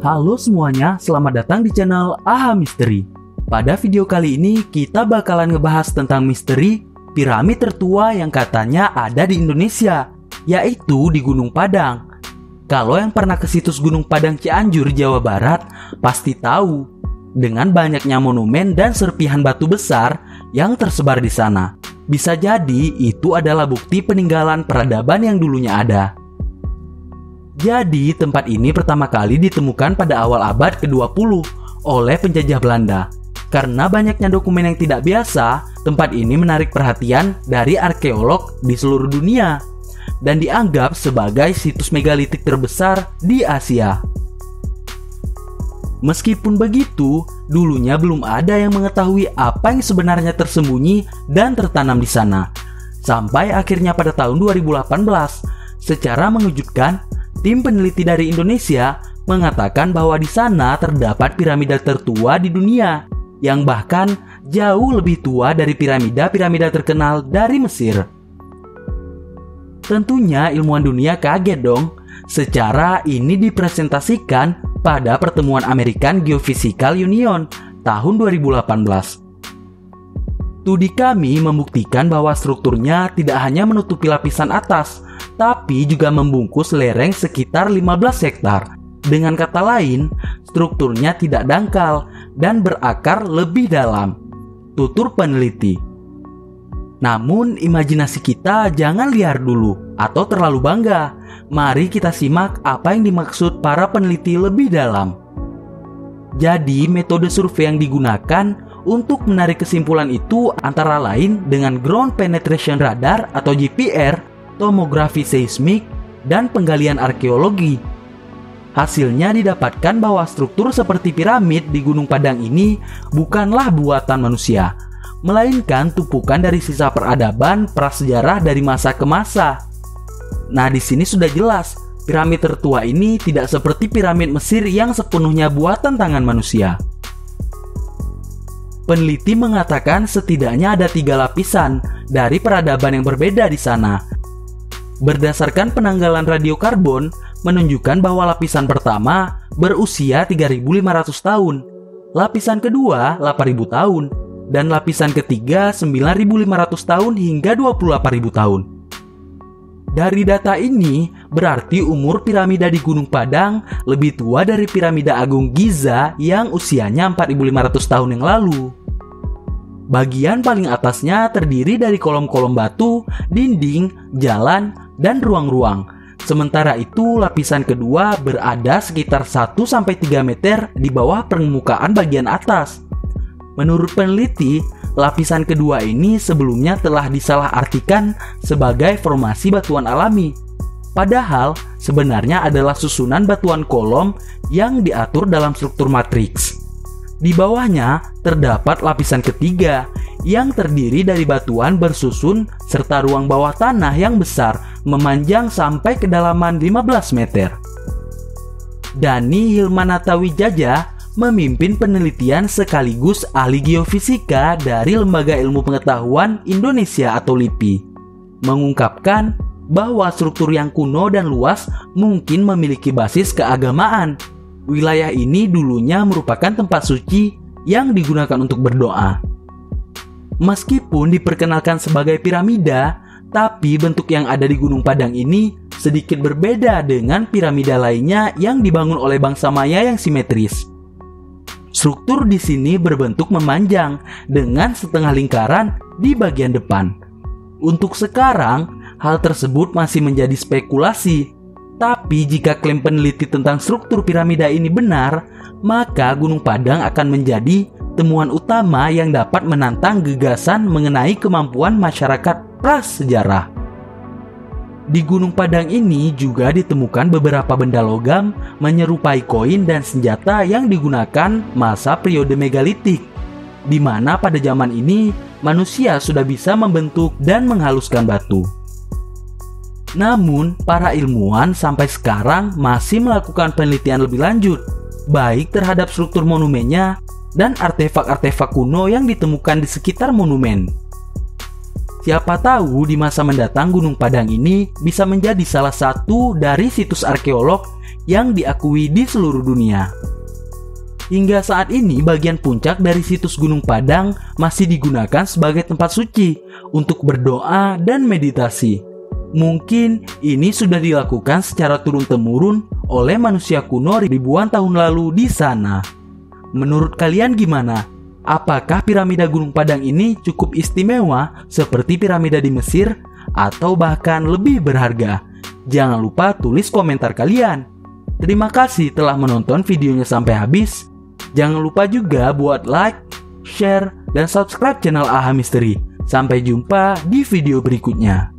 Halo semuanya, selamat datang di channel AHA Misteri. Pada video kali ini kita bakalan ngebahas tentang misteri piramid tertua yang katanya ada di Indonesia, yaitu di Gunung Padang. Kalau yang pernah ke situs Gunung Padang Cianjur, Jawa Barat, pasti tahu dengan banyaknya monumen dan serpihan batu besar yang tersebar di sana. Bisa jadi itu adalah bukti peninggalan peradaban yang dulunya ada. Jadi tempat ini pertama kali ditemukan pada awal abad ke-20 oleh penjajah Belanda. Karena banyaknya dokumen yang tidak biasa, tempat ini menarik perhatian dari arkeolog di seluruh dunia dan dianggap sebagai situs megalitik terbesar di Asia. Meskipun begitu, dulunya belum ada yang mengetahui apa yang sebenarnya tersembunyi dan tertanam di sana. Sampai akhirnya pada tahun 2018, secara mengejutkan, tim peneliti dari Indonesia mengatakan bahwa di sana terdapat piramida tertua di dunia, yang bahkan jauh lebih tua dari piramida-piramida terkenal dari Mesir. Tentunya ilmuwan dunia kaget dong. Secara ini dipresentasikan pada pertemuan American Geophysical Union tahun 2018. Studi kami membuktikan bahwa strukturnya tidak hanya menutupi lapisan atas, tapi juga membungkus lereng sekitar 15 hektar. Dengan kata lain, strukturnya tidak dangkal dan berakar lebih dalam, tutur peneliti. Namun, imajinasi kita jangan liar dulu atau terlalu bangga. Mari kita simak apa yang dimaksud para peneliti lebih dalam. Jadi, metode survei yang digunakan untuk menarik kesimpulan itu antara lain dengan Ground Penetration Radar atau GPR, tomografi seismik, dan penggalian arkeologi. Hasilnya didapatkan bahwa struktur seperti piramid di Gunung Padang ini bukanlah buatan manusia, melainkan tumpukan dari sisa peradaban prasejarah dari masa ke masa. Nah, di sini sudah jelas, piramid tertua ini tidak seperti piramid Mesir yang sepenuhnya buatan tangan manusia. Peneliti mengatakan setidaknya ada 3 lapisan dari peradaban yang berbeda di sana. Berdasarkan penanggalan radiokarbon, menunjukkan bahwa lapisan pertama berusia 3.500 tahun, lapisan kedua 8.000 tahun, dan lapisan ketiga 9.500 tahun hingga 28.000 tahun. Dari data ini, berarti umur piramida di Gunung Padang lebih tua dari piramida Agung Giza yang usianya 4.500 tahun yang lalu. Bagian paling atasnya terdiri dari kolom-kolom batu, dinding, jalan, dan ruang-ruang. Sementara itu, lapisan kedua berada sekitar 1-3 meter di bawah permukaan bagian atas. Menurut peneliti, lapisan kedua ini sebelumnya telah disalahartikan sebagai formasi batuan alami. Padahal, sebenarnya adalah susunan batuan kolom yang diatur dalam struktur matriks. Di bawahnya terdapat lapisan ketiga yang terdiri dari batuan bersusun serta ruang bawah tanah yang besar memanjang sampai kedalaman 15 meter. Dani Hilmanata Wijaya memimpin penelitian sekaligus ahli geofisika dari Lembaga Ilmu Pengetahuan Indonesia atau LIPI, mengungkapkan bahwa struktur yang kuno dan luas mungkin memiliki basis keagamaan. Wilayah ini dulunya merupakan tempat suci yang digunakan untuk berdoa. Meskipun diperkenalkan sebagai piramida, tapi bentuk yang ada di Gunung Padang ini sedikit berbeda dengan piramida lainnya yang dibangun oleh bangsa Maya yang simetris. Struktur di sini berbentuk memanjang dengan setengah lingkaran di bagian depan. Untuk sekarang, hal tersebut masih menjadi spekulasi. Tapi jika klaim peneliti tentang struktur piramida ini benar, maka Gunung Padang akan menjadi temuan utama yang dapat menantang gagasan mengenai kemampuan masyarakat prasejarah. Di Gunung Padang ini juga ditemukan beberapa benda logam menyerupai koin dan senjata yang digunakan masa periode megalitik, di mana pada zaman ini manusia sudah bisa membentuk dan menghaluskan batu. Namun, para ilmuwan sampai sekarang masih melakukan penelitian lebih lanjut, baik terhadap struktur monumennya dan artefak-artefak kuno yang ditemukan di sekitar monumen. Siapa tahu di masa mendatang Gunung Padang ini bisa menjadi salah satu dari situs arkeolog yang diakui di seluruh dunia. Hingga saat ini bagian puncak dari situs Gunung Padang masih digunakan sebagai tempat suci untuk berdoa dan meditasi. Mungkin ini sudah dilakukan secara turun-temurun oleh manusia kuno ribuan tahun lalu di sana. Menurut kalian gimana? Apakah piramida Gunung Padang ini cukup istimewa seperti piramida di Mesir atau bahkan lebih berharga? Jangan lupa tulis komentar kalian. Terima kasih telah menonton videonya sampai habis. Jangan lupa juga buat like, share, dan subscribe channel AHA Misteri. Sampai jumpa di video berikutnya.